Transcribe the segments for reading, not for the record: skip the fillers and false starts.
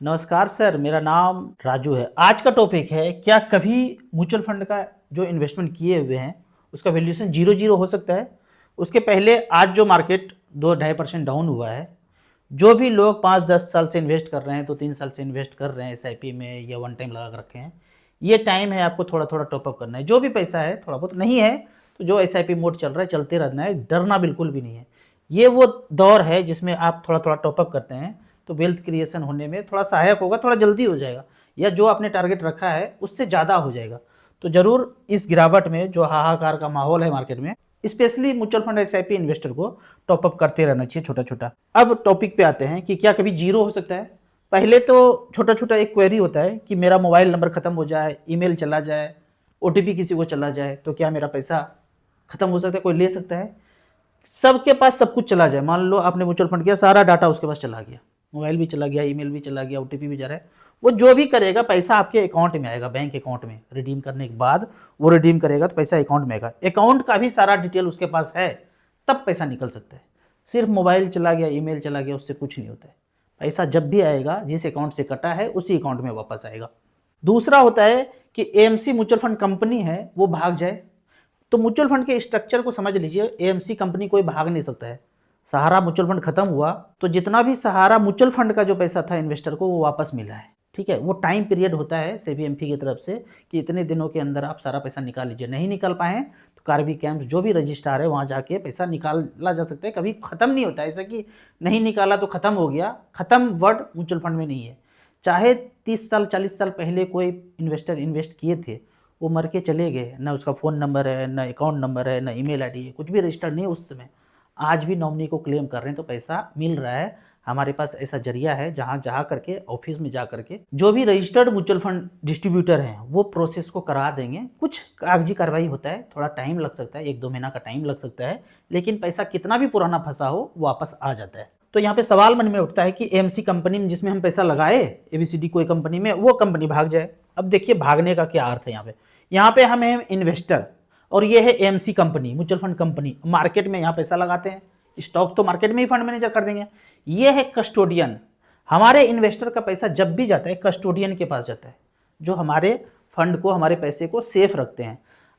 नमस्कार सर, मेरा नाम राजू है। आज का टॉपिक है, क्या कभी म्यूचुअल फंड का जो इन्वेस्टमेंट किए हुए हैं उसका वैल्यूएशन जीरो जीरो हो सकता है? उसके पहले आज जो मार्केट 2-2.5% डाउन हुआ है, जो भी लोग 5-10 साल से इन्वेस्ट कर रहे हैं, तो 3 साल से इन्वेस्ट कर रहे हैं एसआईपी में या वन टाइम लगा कर रखे हैं, ये टाइम है आपको थोड़ा थोड़ा टॉपअप करना है। जो भी पैसा है थोड़ा बहुत, नहीं है तो जो एसआईपी मोड चल रहा है चलते रहना है, डरना बिल्कुल भी नहीं है। ये वो दौर है जिसमें आप थोड़ा थोड़ा टॉपअप करते हैं तो वेल्थ क्रिएशन होने में थोड़ा सहायक होगा, थोड़ा जल्दी हो जाएगा, या जो आपने टारगेट रखा है उससे ज़्यादा हो जाएगा। तो ज़रूर इस गिरावट में जो हाहाकार का माहौल है मार्केट में, specially mutual fund SIP investor को टॉपअप करते रहना चाहिए छोटा छोटा। अब टॉपिक पे आते हैं कि क्या कभी जीरो हो सकता है। पहले तो छोटा छोटा एक क्वेरी होता है कि मेरा मोबाइल नंबर खत्म हो जाए, ईमेल चला जाए, ओटीपी किसी को चला जाए तो क्या मेरा पैसा खत्म हो सकता है, कोई ले सकता है? सबके पास सब कुछ चला जाए, मान लो आपने म्यूचुअल फंड किया, सारा डाटा उसके पास चला गया, मोबाइल भी चला गया, ईमेल भी चला गया, ओटीपी भी जा रहा है, वो जो भी करेगा पैसा आपके अकाउंट में आएगा, बैंक अकाउंट में रिडीम करने के बाद वो रिडीम करेगा तो पैसा अकाउंट में आएगा। अकाउंट का भी सारा डिटेल उसके पास है, तब पैसा निकल सकता है। सिर्फ मोबाइल चला गया, ईमेल चला गया, उससे कुछ नहीं होता है। पैसा जब भी आएगा जिस अकाउंट से कटा है उसी अकाउंट में वापस आएगा। दूसरा होता है कि एएमसी म्यूचुअल फंड कंपनी है वो भाग जाए, तो म्यूचुअल फंड के स्ट्रक्चर को समझ लीजिए। एएमसी कंपनी कोई भाग नहीं सकता है। सहारा म्यूचुअल फंड खत्म हुआ तो जितना भी सहारा म्यूचुअल फंड का जो पैसा था इन्वेस्टर को वो वापस मिला है, ठीक है। वो टाइम पीरियड होता है सेबी एमपी की तरफ से कि इतने दिनों के अंदर आप सारा पैसा निकाल लीजिए। नहीं निकाल पाए तो कार्बी कैंप जो भी रजिस्ट्रार है वहाँ जाके पैसा निकाला जा सकता है। कभी खत्म नहीं होता है, ऐसा कि नहीं निकाला तो खत्म हो गया। खत्म वर्ड म्यूचुअल फंड में नहीं है। चाहे 30 साल 40 साल पहले कोई इन्वेस्टर इन्वेस्ट किए थे, वो मर के चले गए, ना उसका फ़ोन नंबर है, ना अकाउंट नंबर है, ना ईमेल आईडी है, कुछ भी रजिस्टर्ड नहीं है उस समय। आज भी नॉमिनी को क्लेम कर रहे हैं तो पैसा मिल रहा है। हमारे पास ऐसा जरिया है जहाँ जा करके ऑफिस में जा करके जो भी रजिस्टर्ड म्यूचुअल फंड डिस्ट्रीब्यूटर हैं वो प्रोसेस को करा देंगे। कुछ कागजी कार्रवाई होता है, थोड़ा टाइम लग सकता है, 1-2 महीना का टाइम लग सकता है, लेकिन पैसा कितना भी पुराना फंसा हो वापस आ जाता है। तो यहाँ पे सवाल मन में उठता है कि एएमसी कंपनी में जिसमें हम पैसा लगाए, एबीसीडी कोई कंपनी में, वो कंपनी भाग जाए। अब देखिए भागने का क्या अर्थ है। यहाँ पे हम हैं इन्वेस्टर और ये है AMC company, mutual fund company. Market में यहाँ पैसा लगाते हैं, स्टॉक तो मार्केट में ही फंड मैनेजर कर देंगे। ये है कस्टोडियन। हमारे इन्वेस्टर का पैसा जब भी जाता है कस्टोडियन के पास जाता है, जो हमारे फंड को, हमारे पैसे को सेफ रखते हैं।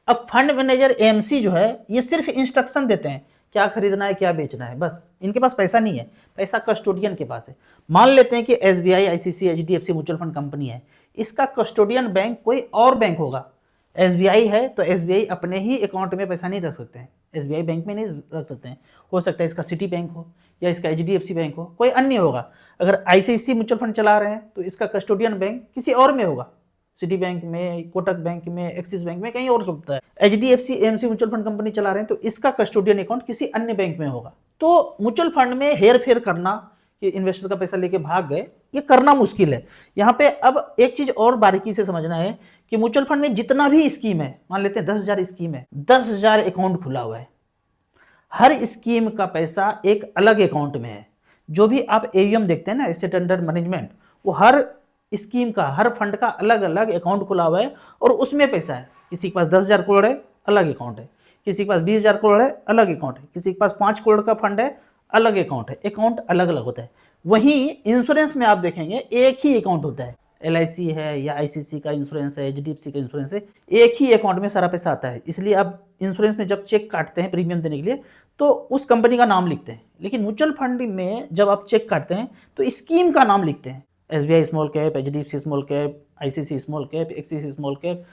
अब फंड मैनेजर एएमसी जो है ये सिर्फ इंस्ट्रक्शन देते हैं क्या खरीदना है क्या बेचना है, बस। इनके पास पैसा नहीं है, पैसा कस्टोडियन के पास है। मान लेते हैं कि SBI, ICC, HDFC mutual fund company है, इसका कस्टोडियन बैंक कोई और बैंक होगा। एसबीआई है तो एसबीआई अपने ही अकाउंट में पैसा नहीं रख सकते हैं, एसबीआई बैंक में नहीं रख सकते हैं। हो सकता है इसका सिटी बैंक हो या इसका एचडीएफसी बैंक हो, कोई अन्य होगा। अगर आईसीआईसी म्यूचुअल फंड चला रहे हैं तो इसका कस्टोडियन बैंक किसी और में होगा, सिटी बैंक में, कोटक बैंक में, एक्सिस बैंक में, कहीं और सकता है। HDFC AMC mutual fund company चला रहे हैं तो इसका कस्टोडियन अकाउंट किसी अन्य बैंक में होगा। तो म्यूचुअल फंड में हेर फेर करना कि इन्वेस्टर का पैसा लेके भाग गए, ये करना मुश्किल है। यहाँ पे अब एक चीज और बारीकी से समझना है कि म्यूचुअल फंड में जितना भी स्कीम है, मान लेते हैं 10,000 स्कीम है, 10,000 अकाउंट खुला हुआ है, हर स्कीम का पैसा एक अलग अकाउंट में है। जो भी आप एयूएम देखते हैं ना, एसेट अंडर मैनेजमेंट, वो हर स्कीम का, हर फंड का अलग अलग अकाउंट खुला हुआ है और उसमें पैसा है। किसी के पास 10,000 करोड़ है, अलग अकाउंट है। किसी के पास 20,000 करोड़ है, अलग अकाउंट है। किसी के पास 5 करोड़ का फंड है, अलग अकाउंट है। अकाउंट अलग अलग होता है। वहीं इंश्योरेंस में आप देखेंगे एक ही अकाउंट होता है। एलआईसी है या आईसीसी का इंश्योरेंस है, एचडीएफसी का इंश्योरेंस है, एक ही अकाउंट में सारा पैसा आता है। इसलिए आप इंश्योरेंस में जब चेक काटते हैं प्रीमियम देने के लिए तो उस कंपनी का नाम लिखते हैं, लेकिन म्यूचुअल फंड में जब आप चेक काटते हैं तो स्कीम का नाम लिखते हैं। SBI small cap, HDFC small cap, ICC small cap, axis small cap,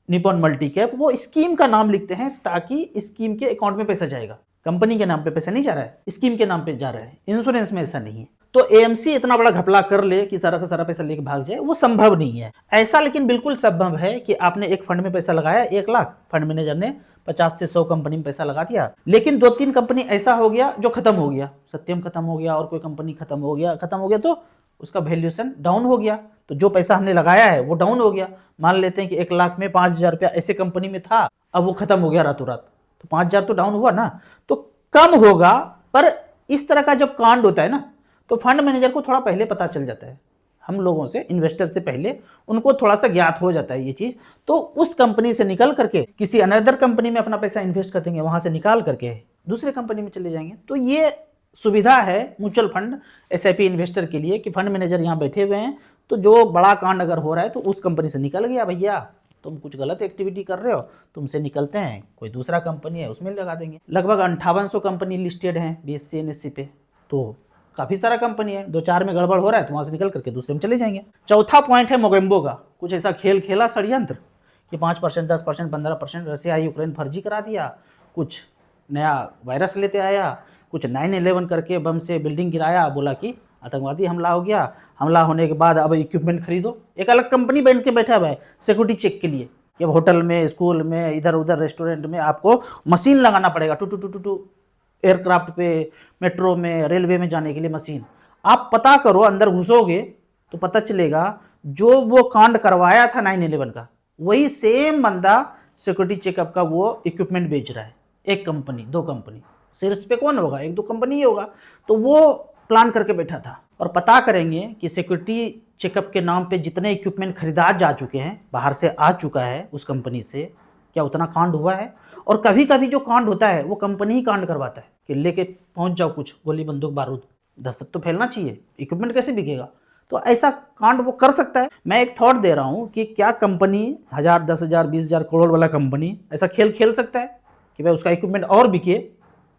Nippon multi cap, वो स्कीम का नाम लिखते हैं ताकि स्कीम के अकाउंट में पैसा जाएगा। कंपनी के नाम पे पैसा नहीं जा रहा है, स्कीम के नाम पे जा रहा है। इंश्योरेंस में ऐसा नहीं है। तो एएमसी इतना बड़ा घपला कर ले कि सारा का सारा पैसा लेके भाग जाए, वो संभव नहीं है। ऐसा लेकिन बिल्कुल संभव है कि आपने एक फंड में पैसा लगाया 1 लाख, फंड मैनेजर ने 50 से 100 कंपनी में पैसा लगा दिया, लेकिन 2-3 कंपनी ऐसा हो गया जो खत्म हो गया, सत्यम खत्म हो गया और कोई कंपनी खत्म हो गया तो उसका वैल्यूएशन डाउन हो गया। तो जो पैसा हमने लगाया है वो डाउन हो गया। मान लेते हैं कि 1 लाख में 5,000 रुपया ऐसे कंपनी में था, अब वो खत्म हो गया रातों रात, तो 5,000 तो डाउन हुआ ना। तो कम होगा, पर इस तरह का जब कांड होता है ना तो फंड मैनेजर को थोड़ा पहले पता चल जाता है, हम लोगों से, इन्वेस्टर से पहले उनको थोड़ा सा ज्ञात हो जाता है ये चीज। तो उस कंपनी से निकल करके किसी अनदर कंपनी में अपना पैसा इन्वेस्ट कर देंगे, वहां से निकाल करके दूसरे कंपनी में चले जाएंगे। तो ये सुविधा है म्यूचुअल फंड एसआईपी इन्वेस्टर के लिए कि फंड मैनेजर यहाँ बैठे हुए हैं, तो जो बड़ा कांड अगर हो रहा है तो उस कंपनी से निकल गया भैया, तुम कुछ गलत एक्टिविटी कर रहे हो, तुमसे निकलते हैं, कोई दूसरा कंपनी है उसमें लगा देंगे। लगभग 5800 कंपनी लिस्टेड हैं बीएससी एनएससी पे, तो काफ़ी सारा कंपनी है, 2-4 में गड़बड़ हो रहा है तो वहाँ से निकल करके दूसरे में चले जाएंगे। चौथा पॉइंट है मोगेम्बो का, कुछ ऐसा खेल खेला षड्यंत्र कि 5%, 10%, 15% रसिया यूक्रेन फर्जी करा दिया, कुछ नया वायरस लेते आया, कुछ 9/11 करके बम से बिल्डिंग गिराया, बोला कि आतंकवादी हमला हो गया, हमला होने के बाद अब इक्विपमेंट खरीदो। एक अलग कंपनी बैठ के बैठा हुआ है सिक्योरिटी चेक के लिए कि अब होटल में, स्कूल में, इधर उधर रेस्टोरेंट में आपको मशीन लगाना पड़ेगा, टू एयरक्राफ्ट पे, मेट्रो में, रेलवे में जाने के लिए मशीन। आप पता करो, अंदर घुसोगे तो पता चलेगा जो वो कांड करवाया था 9/11 का, वही सेम बंदा सिक्योरिटी चेकअप का वो इक्विपमेंट बेच रहा है। एक कंपनी, 2 कंपनी, शीर्ष पे कौन होगा? 1-2 कंपनी ही होगा। तो वो प्लान करके बैठा था। और पता करेंगे कि सिक्योरिटी चेकअप के नाम पे जितने इक्विपमेंट खरीदा जा चुके हैं, बाहर से आ चुका है उस कंपनी से, क्या उतना कांड हुआ है? और कभी कभी जो कांड होता है वो कंपनी ही कांड करवाता है कि लेके पहुंच जाओ कुछ गोली बंदूक बारूद, दहशत तो फैलना चाहिए, इक्विपमेंट कैसे बिकेगा? तो ऐसा कांड वो कर सकता है। मैं एक थॉट दे रहा हूं कि क्या कंपनी 1000, 10,000, 20,000 करोड़ वाला कंपनी ऐसा खेल खेल सकता है कि भाई उसका इक्विपमेंट और बिके?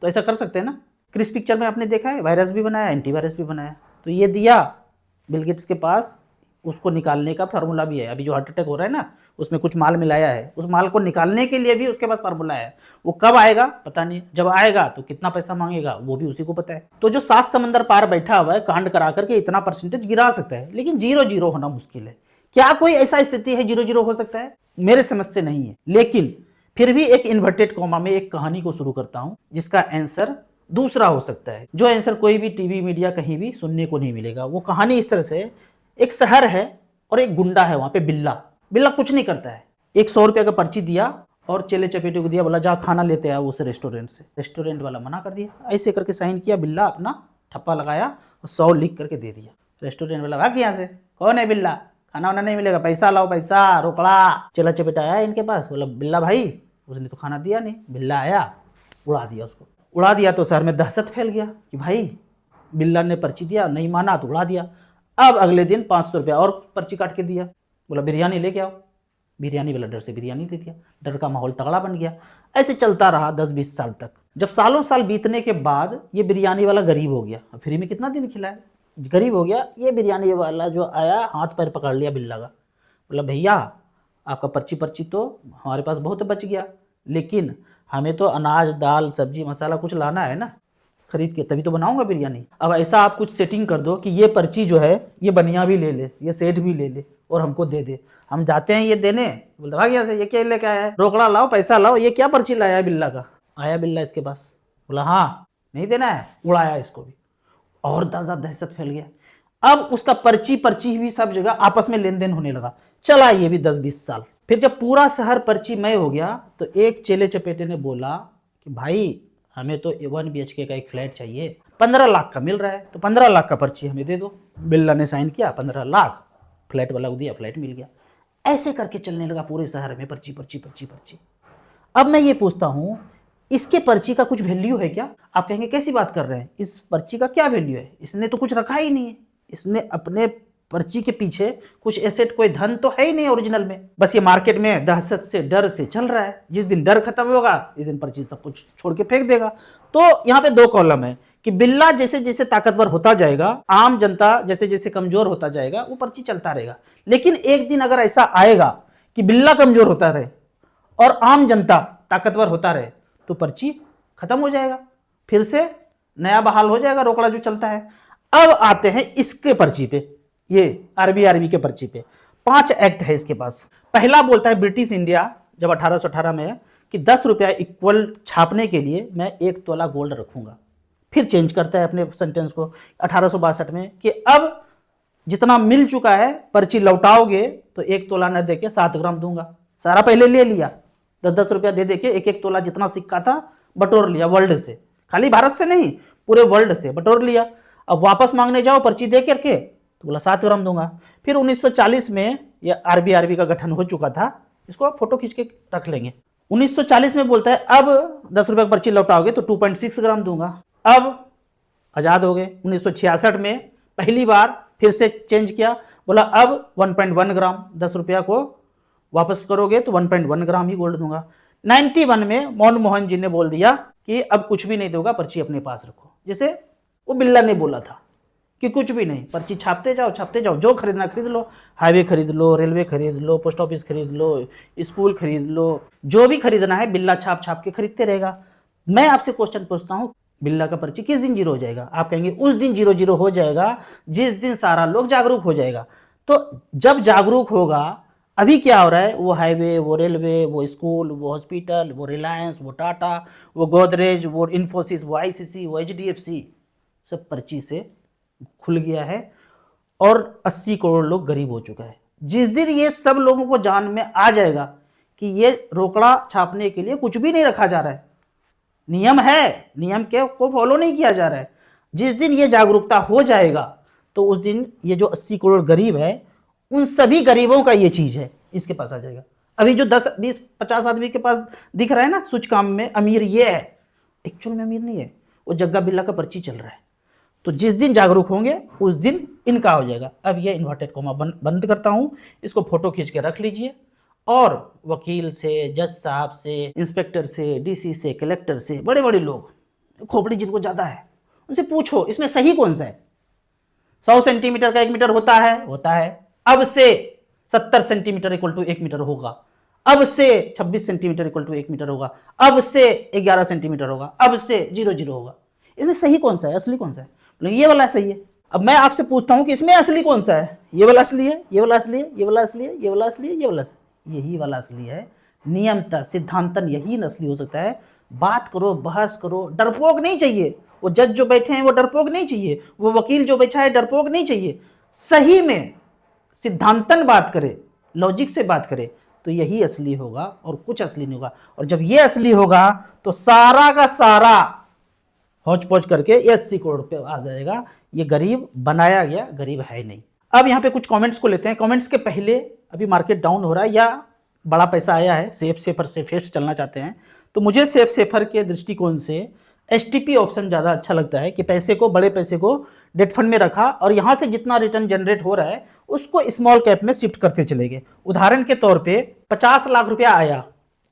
तो ऐसा कर सकते हैं ना। क्रिस पिक्चर में आपने देखा है, वायरस भी बनाया, एंटीवायरस भी बनाया, तो ये दिया बिल गेट्स के पास, उसको निकालने का फार्मूला भी है। अभी जो हार्ट अटैक हो रहा है ना, उसमें कुछ माल मिलाया है, उस माल को निकालने के लिए भी उसके पास फार्मूला है। वो कब आएगा पता नहीं, जब आएगा तो कितना पैसा मांगेगा वो भी उसी को पता है। तो जो 7 समंदर पार बैठा हुआ है, कांड करा करके इतना परसेंटेज गिरा सकता है, लेकिन 0-0 होना मुश्किल है। क्या कोई ऐसा स्थिति है 0-0 हो सकता है? मेरे समझ से नहीं है। लेकिन फिर भी एक इन्वर्टेड कॉमा में एक कहानी को शुरू करता हूं जिसका आंसर दूसरा हो सकता है, जो आंसर कोई भी टीवी मीडिया कहीं भी सुनने को नहीं मिलेगा। वो कहानी इस तरह से, एक शहर है और एक गुंडा है वहां पे, बिल्ला कुछ नहीं करता है। एक 100 रुपया का पर्ची दिया और चेले चपेटे को दिया, बोला जा खाना लेते आओ उस रेस्टोरेंट से। रेस्टोरेंट वाला मना कर दिया, ऐसे करके साइन किया, बिल्ला अपना ठप्पा लगाया और 100 लिख करके दे दिया। रेस्टोरेंट वाला भाग यहाँ से, कौन है बिल्ला, खाना वाना नहीं मिलेगा, पैसा लाओ, पैसा रोकड़ा। चेला चपेटा आया इनके पास, बोला बिल्ला भाई, उसने तो खाना दिया नहीं। बिल्ला आया, उड़ा दिया उसको। उड़ा दिया तो शहर में दहशत फैल गया कि भाई बिल्ला ने पर्ची दिया, नहीं माना तो उड़ा दिया। अब अगले दिन 500 रुपया और पर्ची काट के दिया, बोला बिरयानी लेके आओ। बिरयानी वाला डर से बिरयानी दे दिया, डर का माहौल तगड़ा बन गया। ऐसे चलता रहा 10-20 साल तक। जब सालों साल बीतने के बाद ये बिरयानी वाला गरीब हो गया, फ्री में कितना दिन खिलाए, गरीब हो गया। ये बिरयानी वाला जो आया, हाथ पैर पकड़ लिया बिल्ला का, बोला भैया आपका पर्ची तो हमारे पास बहुत बच गया, लेकिन हमें तो अनाज, दाल, सब्जी, मसाला कुछ लाना है ना खरीद के, तभी तो बनाऊंगा बिरयानी। अब ऐसा आप कुछ सेटिंग कर दो कि ये पर्ची जो है ये बनिया भी ले ले, ये सेठ भी ले ले और हमको दे दे। हम जाते हैं ये देने, बोलते भाग यहाँ से, ये क्या लेके आया है, रोकड़ा लाओ, पैसा लाओ, ये क्या पर्ची लाया है बिल्ला का। आया बिल्ला इसके पास, बोला हाँ नहीं देना है, उड़ाया इसको भी, और ज़्यादा दहशत फैल गया। अब उसका पर्ची भी सब जगह आपस में लेन देन होने लगा। चला ये भी 10-20 साल। फिर जब पूरा शहर पर्चीमय हो गया तो एक चेले चपेटे ने बोला कि भाई हमें तो 1 BHK का एक फ्लैट चाहिए, 15 लाख का मिल रहा है, तो 15 लाख का पर्ची हमें दे दो। बिल्ला ने साइन किया, 15 लाख, फ्लैट वाला को दिया, फ्लैट मिल गया। ऐसे करके चलने लगा पूरे शहर में, पर्ची पर्ची पर्ची पर्ची। अब मैं ये पूछता हूं, इसके पर्ची का कुछ वैल्यू है क्या? आप कहेंगे कैसी बात कर रहे हैं, इस पर्ची का क्या वैल्यू है, इसने तो कुछ रखा ही नहीं है, इसने अपने पर्ची के पीछे कुछ एसेट, कोई धन तो है ही नहीं ओरिजिनल में, बस ये मार्केट में दहशत से, डर से चल रहा है। जिस दिन डर खत्म होगा इस दिन पर्ची सब कुछ छोड़ के फेंक देगा। तो यहाँ पे 2 कॉलम है कि बिल्ला जैसे जैसे ताकतवर होता जाएगा, आम जनता जैसे जैसे कमजोर होता जाएगा, वो पर्ची चलता रहेगा। लेकिन एक दिन अगर ऐसा आएगा कि बिल्ला कमजोर होता रहे और आम जनता ताकतवर होता रहे, तो पर्ची खत्म हो जाएगा, फिर से नया बहाल हो जाएगा रोकड़ा जो चलता है। अब आते हैं इसके पर्ची पे, ये आरबी के पर्ची पे 5 एक्ट है इसके पास। पहला बोलता है ब्रिटिश इंडिया जब 1818 में है कि 10 रुपया इक्वल छापने के लिए मैं 1 तोला गोल्ड रखूंगा। फिर चेंज करता है अपने सेंटेंस को 1862 में कि अब जितना मिल चुका है पर्ची लौटाओगे तो 1 तोला न देके 7 ग्राम दूंगा। सारा पहले ले लिया, 10-10 रुपया दे देके 1-1 तोला जितना सिक्का था बटोर लिया वर्ल्ड से, खाली भारत से नहीं पूरे वर्ल्ड से बटोर लिया। अब वापस मांगने जाओ पर्ची दे करके तो बोला 7 ग्राम दूंगा। फिर 1940 में ये आरबी का गठन हो चुका था, इसको आप फोटो खींच के रख लेंगे। 1940 में बोलता है अब 10 रुपए की पर्ची लौटाओगे तो 2.6 ग्राम दूंगा। अब आज़ाद हो गए। 1966 में पहली बार फिर से चेंज किया, बोला अब 1.1 ग्राम, 10 रुपया को वापस करोगे तो 1.1 ग्राम ही गोल्ड दूंगा। 91 में मनमोहन जी ने बोल दिया कि अब कुछ भी नहीं दूंगा, पर्ची अपने पास रखो। जैसे वो बिल्ला ने बोला था कि कुछ भी नहीं, पर्ची छापते जाओ, जो खरीदना खरीद लो, हाईवे खरीद लो, रेलवे खरीद लो, पोस्ट ऑफिस खरीद लो, स्कूल खरीद लो, जो भी खरीदना है बिल्ला छाप छाप के खरीदते रहेगा। मैं आपसे क्वेश्चन पूछता हूँ, बिल्ला का पर्ची किस दिन जीरो हो जाएगा? आप कहेंगे उस दिन जीरो हो जाएगा जिस दिन सारा लोग जागरूक हो जाएगा। तो जब जागरूक होगा, अभी क्या हो रहा है, वो हाईवे, वो रेलवे, वो स्कूल, वो हॉस्पिटल, वो रिलायंस, वो टाटा, वो गोदरेज, वो इन्फोसिस, वो आईसीसी, वो एचडीएफसी, सब पर्ची से खुल गया है और 80 करोड़ लोग गरीब हो चुका है। जिस दिन ये सब लोगों को जान में आ जाएगा कि ये रोकड़ा छापने के लिए कुछ भी नहीं रखा जा रहा है, नियम है, नियम के को फॉलो नहीं किया जा रहा है, जिस दिन ये जागरूकता हो जाएगा तो उस दिन ये जो 80 करोड़ गरीब है, उन सभी गरीबों का ये चीज है, इसके पास आ जाएगा। अभी जो 10, 20, 50 आदमी के पास दिख रहा है ना सूचकांक में अमीर ये है, एक्चुअल में अमीर नहीं है, वो जग्गा बिल्ला का पर्ची चल रहा है। तो जिस दिन जागरूक होंगे उस दिन इनका हो जाएगा। अब ये इन्वर्टेड कॉमा बंद करता हूं, इसको फोटो खींच के रख लीजिए और वकील से, जज साहब से, इंस्पेक्टर से, डीसी से, कलेक्टर से, बड़े बड़े लोग, खोपड़ी जिनको ज्यादा है उनसे पूछो इसमें सही कौन सा है। 100 सेंटीमीटर का 1 मीटर होता है, अब से 70 सेंटीमीटर इक्वल टू 1 मीटर होगा, अब से 26 सेंटीमीटर इक्वल टू 1 मीटर होगा, अब से 11 सेंटीमीटर होगा, अब से 0 होगा। इसमें सही कौन सा है, असली कौन सा है? ये वाला सही है। अब मैं आपसे पूछता हूं कि इसमें असली कौन सा है? ये वाला असली है, ये वाला असली है, ये वाला असली है, ये वाला असली है, ये वाला यही वाला असली है। नियमतः सिद्धांतन यही असली हो सकता है। बात करो, बहस करो, डरपोक नहीं चाहिए। वो जज जो बैठे हैं वो डरपोक नहीं चाहिए, वो वकील जो बैठा है डरपोक नहीं चाहिए। सही में सिद्धांतन बात करे, लॉजिक से बात करे तो यही असली होगा और कुछ असली नहीं होगा। और जब ये असली होगा तो सारा का सारा हौच पौच करके 80 करोड़ पे आ जाएगा। ये गरीब बनाया गया, गरीब है नहीं। अब यहाँ पे कुछ कमेंट्स को लेते हैं। कमेंट्स के पहले, अभी मार्केट डाउन हो रहा है या बड़ा पैसा आया है, सेफ सेफर से फेस्ट चलना चाहते हैं, तो मुझे सेफ सेफर के दृष्टिकोण से एसटीपी ऑप्शन ज़्यादा अच्छा लगता है कि पैसे को, बड़े पैसे को डेट फंड में रखा और यहाँ से जितना रिटर्न जनरेट हो रहा है उसको स्मॉल कैप में शिफ्ट करते चले गए। उदाहरण के तौर पे 50 लाख रुपया आया,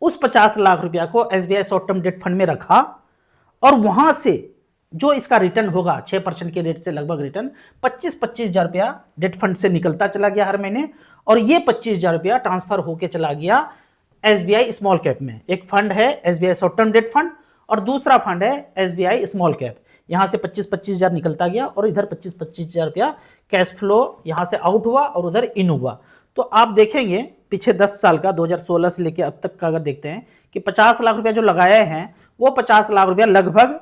उस 50 लाख रुपया को SBI short term debt fund में रखा और वहां से जो इसका रिटर्न होगा 6% के रेट से लगभग रिटर्न 25-25 हजार रुपया डेट फंड से निकलता चला गया हर महीने, और ये 25 हजार रुपया ट्रांसफर होके चला गया एसबीआई स्मॉल कैप में। एक फंड है SBI short term debt fund और दूसरा फंड है एसबीआई स्मॉल कैप। यहां से 25-25 हजार निकलता गया और इधर 25-25 हजार रुपया कैश फ्लो यहां से आउट हुआ और उधर इन हुआ। तो आप देखेंगे पीछे 10 साल का 2016 से लेकर अब तक का अगर देखते हैं कि 50 लाख रुपया जो लगाए हैं वो 50 लाख रुपया लगभग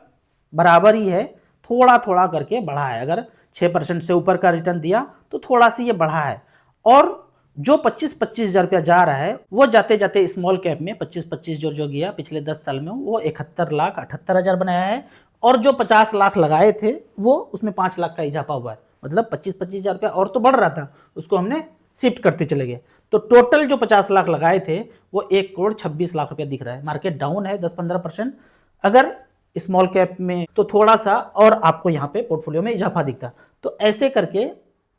बराबर ही है, थोड़ा थोड़ा करके बढ़ा है। अगर 6% से ऊपर का रिटर्न दिया तो थोड़ा सा ये बढ़ा है। और जो 25-25 हजार रुपया जा रहा है वो जाते जाते स्मॉल कैप में 25-25 जो गया पिछले 10 साल में वो 71,78,000 बनाया है। और जो 50 लाख लगाए थे वो उसमें 5 लाख का इजाफा हुआ है, मतलब 25-25 हजार रुपया और तो बढ़ रहा था, उसको हमने शिफ्ट करते चले गए। तो टोटल जो 50 लाख लगाए थे वो 1,26,00,000 रुपया दिख रहा है। मार्केट डाउन है 10-15%। अगर स्मॉल कैप में तो थोड़ा सा और आपको यहाँ पे पोर्टफोलियो में इजाफा दिखता। तो ऐसे करके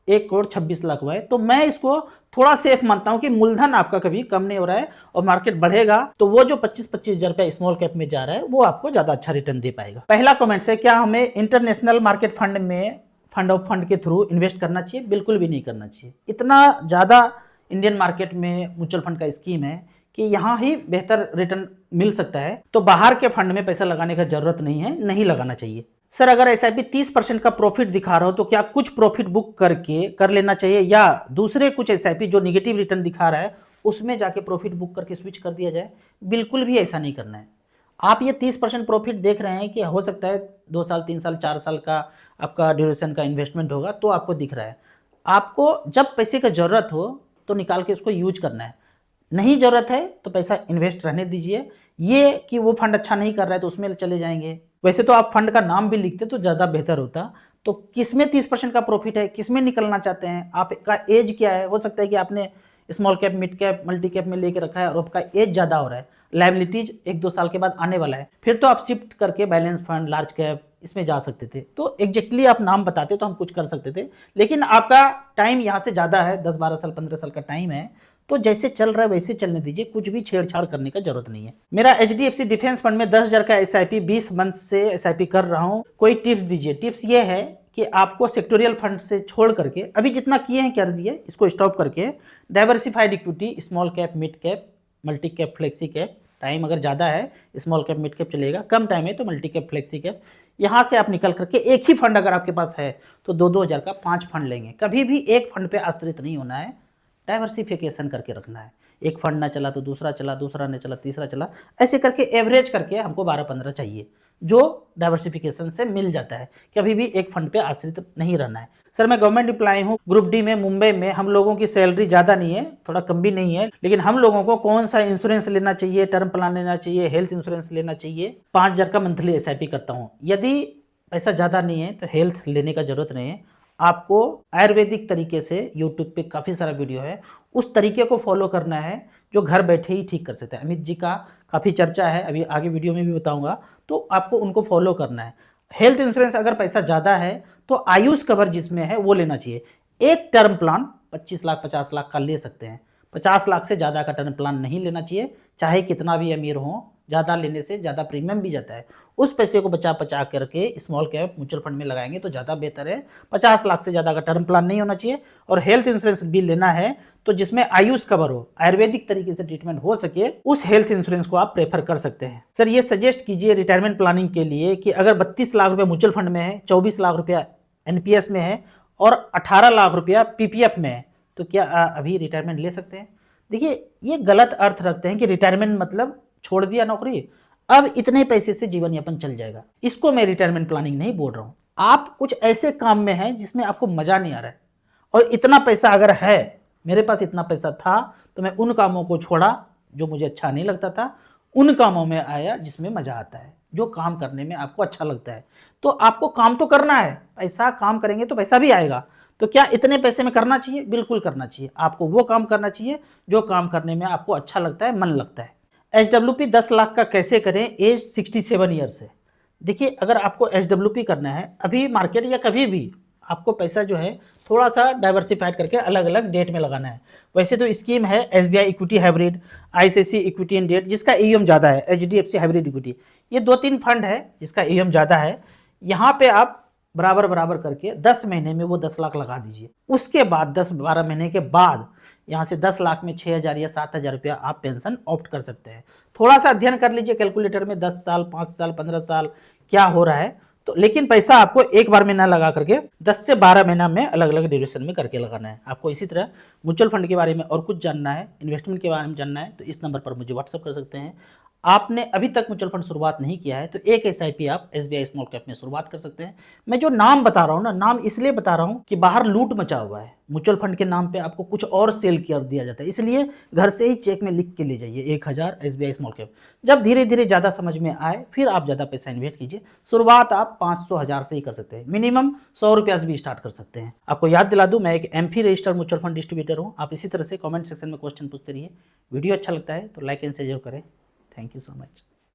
1,26,00,000 हुआ है। तो मैं इसको थोड़ा सेफ मानता हूं कि मूलधन आपका कभी कम नहीं हो रहा है और मार्केट बढ़ेगा तो वो जो 25-25 हजार रुपया स्मॉल कैप में जा रहा है वो आपको ज्यादा अच्छा रिटर्न दे पाएगा। पहला कमेंट है, क्या हमें इंटरनेशनल मार्केट फंड में फंड ऑफ फंड के थ्रू इन्वेस्ट करना चाहिए? बिल्कुल भी नहीं करना चाहिए। इतना ज्यादा इंडियन मार्केट में म्यूचुअल फंड का स्कीम है कि यहाँ ही बेहतर रिटर्न मिल सकता है, तो बाहर के फंड में पैसा लगाने का जरूरत नहीं है, नहीं लगाना चाहिए। सर अगर एसआईपी 30% का प्रॉफिट दिखा रहा हो तो क्या कुछ प्रॉफिट बुक करके कर लेना चाहिए या दूसरे कुछ एसआईपी जो निगेटिव रिटर्न दिखा रहा है उसमें जाके प्रॉफिट बुक करके स्विच कर दिया जाए? बिल्कुल भी ऐसा नहीं करना है। आप ये 30% प्रॉफिट देख रहे हैं कि हो सकता है 2 साल 3 साल 4 साल का आपका ड्यूरेशन का इन्वेस्टमेंट होगा तो आपको दिख रहा है। आपको जब पैसे का जरूरत हो तो निकाल के उसको यूज करना है, नहीं जरूरत है तो पैसा इन्वेस्ट रहने दीजिए। ये कि वो फंड अच्छा नहीं कर रहा है तो उसमें चले जाएंगे, वैसे तो आप फंड का नाम भी लिखते तो ज़्यादा बेहतर होता। तो किसमें 30% का प्रॉफिट है, किसमें निकलना चाहते हैं, आपका एज क्या है? हो सकता है कि आपने small cap, mid cap, multi cap में लेके रखा है और आपका एज ज़्यादा हो रहा है, लायबिलिटीज 1-2 साल के बाद आने वाला है, फिर तो आप शिफ्ट करके बैलेंस फंड, लार्ज कैप, इसमें जा सकते थे। तो एग्जैक्टली आप नाम बताते तो हम कुछ कर सकते थे, लेकिन आपका टाइम यहाँ से ज़्यादा है, 10-12 साल 15 साल का टाइम है, तो जैसे चल रहा है वैसे चलने दीजिए, कुछ भी छेड़छाड़ करने का जरूरत नहीं है। मेरा HDFC डिफेंस फंड में 10,000 का SIP 20 मंथ से SIP कर रहा हूँ, कोई टिप्स दीजिए। टिप्स ये है कि आपको सेक्टोरियल फंड से छोड़ करके अभी जितना किए हैं कर दिए, इसको स्टॉप करके diversified equity, small cap, mid cap, multi cap, flexi cap, time अगर ज़्यादा है स्मॉल कैप मिड कैप चलेगा, कम टाइम है तो मल्टी कैप, फ्लेक्सी कैप, यहाँ से आप निकल करके एक ही फंड अगर आपके पास है तो 2-2 हज़ार का 5 फंड लेंगे। कभी भी एक फंड पे आश्रित नहीं होना है, डाइवर्सिफिकेशन करके रखना है। एक फंड ना चला तो दूसरा चला, दूसरा नहीं चला तीसरा चला, ऐसे करके एवरेज करके हमको 12-15 चाहिए, जो डाइवर्सिफिकेशन से मिल जाता है। कभी भी एक फंड पे आश्रित नहीं रहना है। सर मैं गवर्नमेंट एम्प्लॉय हूँ, ग्रुप डी में, मुंबई में, हम लोगों की सैलरी ज़्यादा नहीं है, थोड़ा कम भी नहीं है, लेकिन हम लोगों को कौन सा इंश्योरेंस लेना चाहिए, टर्म प्लान लेना चाहिए, हेल्थ इंश्योरेंस लेना चाहिए? 5,000 का मंथली SIP करता हूँ। यदि पैसा ज़्यादा नहीं है तो हेल्थ लेने का जरूरत नहीं है। आपको आयुर्वेदिक तरीके से यूट्यूब पे काफ़ी सारा वीडियो है, उस तरीके को फॉलो करना है जो घर बैठे ही ठीक कर सकते हैं। अमित जी का काफ़ी चर्चा है, अभी आगे वीडियो में भी बताऊंगा, तो आपको उनको फॉलो करना है। हेल्थ इंश्योरेंस अगर पैसा ज़्यादा है तो आयुष कवर जिसमें है वो लेना चाहिए। एक टर्म प्लान 25 लाख 50 लाख का ले सकते हैं, 50 लाख से ज़्यादा का टर्म प्लान नहीं लेना चाहिए, चाहे कितना भी अमीर हो। ज़्यादा लेने से ज़्यादा प्रीमियम भी जाता है, उस पैसे को बचा करके स्मॉल कैप म्यूचुअल फंड में लगाएंगे तो ज़्यादा बेहतर है। 50 लाख से ज़्यादा का टर्म प्लान नहीं होना चाहिए। और हेल्थ इंश्योरेंस भी लेना है तो जिसमें आयुष कवर हो, आयुर्वेदिक तरीके से ट्रीटमेंट हो सके, उस हेल्थ इंश्योरेंस को आप प्रेफर कर सकते हैं। सर ये सजेस्ट कीजिए रिटायरमेंट प्लानिंग के लिए कि अगर 32 लाख रुपया म्यूचुअल फंड में है, 24 लाख रुपया NPS में है और 18 लाख रुपया PPF में है, तो क्या अभी रिटायरमेंट ले सकते हैं? देखिए ये गलत अर्थ रखते हैं कि रिटायरमेंट मतलब छोड़ दिया नौकरी, अब इतने पैसे से जीवन यापन चल जाएगा। इसको मैं रिटायरमेंट प्लानिंग नहीं बोल रहा हूं। आप कुछ ऐसे काम में हैं जिसमें आपको मजा नहीं आ रहा है, और इतना पैसा अगर है, मेरे पास इतना पैसा था तो मैं उन कामों को छोड़ा जो मुझे अच्छा नहीं लगता था, उन कामों में आया जिसमें मजा आता है, जो काम करने में आपको अच्छा लगता है। तो आपको काम तो करना है, पैसा काम करेंगे तो पैसा भी आएगा। तो क्या इतने पैसे में करना चाहिए? बिल्कुल करना चाहिए। आपको वो काम करना चाहिए जो काम करने में आपको अच्छा लगता है, मन लगता है। SWP 10 लाख का कैसे करें एज 67 ईयर से? देखिए अगर आपको SWP करना है अभी मार्केट या कभी भी, आपको पैसा जो है थोड़ा सा डाइवर्सिफाइड करके अलग अलग डेट में लगाना है। वैसे तो स्कीम है SBI equity hybrid, ICICI equity in debt जिसका AUM ज़्यादा है, HDFC हाइब्रिड इक्विटी, ये 2-3 फंड है जिसका AUM ज़्यादा है। यहाँ पे आप बराबर बराबर करके 10 महीने में वो 10 लाख लगा दीजिए। उसके बाद 10-12 महीने के बाद यहाँ से 10 लाख में 6,000 या 7,000 रुपया आप पेंशन ऑप्ट कर सकते हैं। थोड़ा सा अध्ययन कर लीजिए कैलकुलेटर में, 10 साल 5 साल 15 साल क्या हो रहा है तो, लेकिन पैसा आपको एक बार में ना लगा करके 10 से 12 महीना में अलग अलग ड्यूरेशन में करके लगाना है। आपको इसी तरह म्यूचुअल फंड के बारे में और कुछ जानना है, इन्वेस्टमेंट के बारे में जानना है, तो इस नंबर पर मुझे व्हाट्सअप कर सकते हैं। आपने अभी तक म्यूचुअल फंड शुरुआत नहीं किया है तो एक SIP आप SBI स्मॉल कैप में शुरुआत कर सकते हैं। मैं जो नाम बता रहा हूँ ना, नाम इसलिए बता रहा हूँ कि बाहर लूट मचा हुआ है, म्यूचुअल फंड के नाम पे आपको कुछ और सेल कर दिया जाता है, इसलिए घर से ही चेक में लिख के ले जाइए 1,000 SBI स्मॉल कैप। जब धीरे धीरे ज़्यादा समझ में आए फिर आप ज़्यादा पैसा इन्वेस्ट कीजिए। शुरुआत आप 500-1000 से ही कर सकते हैं, मिनिमम 100 रुपया से भी स्टार्ट कर सकते हैं। आपको याद दिला दूँ, मैं एक MFI registered mutual fund distributor हूँ। आप इसी तरह से कमेंट सेक्शन में क्वेश्चन पूछते रहिए। वीडियो अच्छा लगता है तो लाइक एंड शेयर करें। Thank you so much.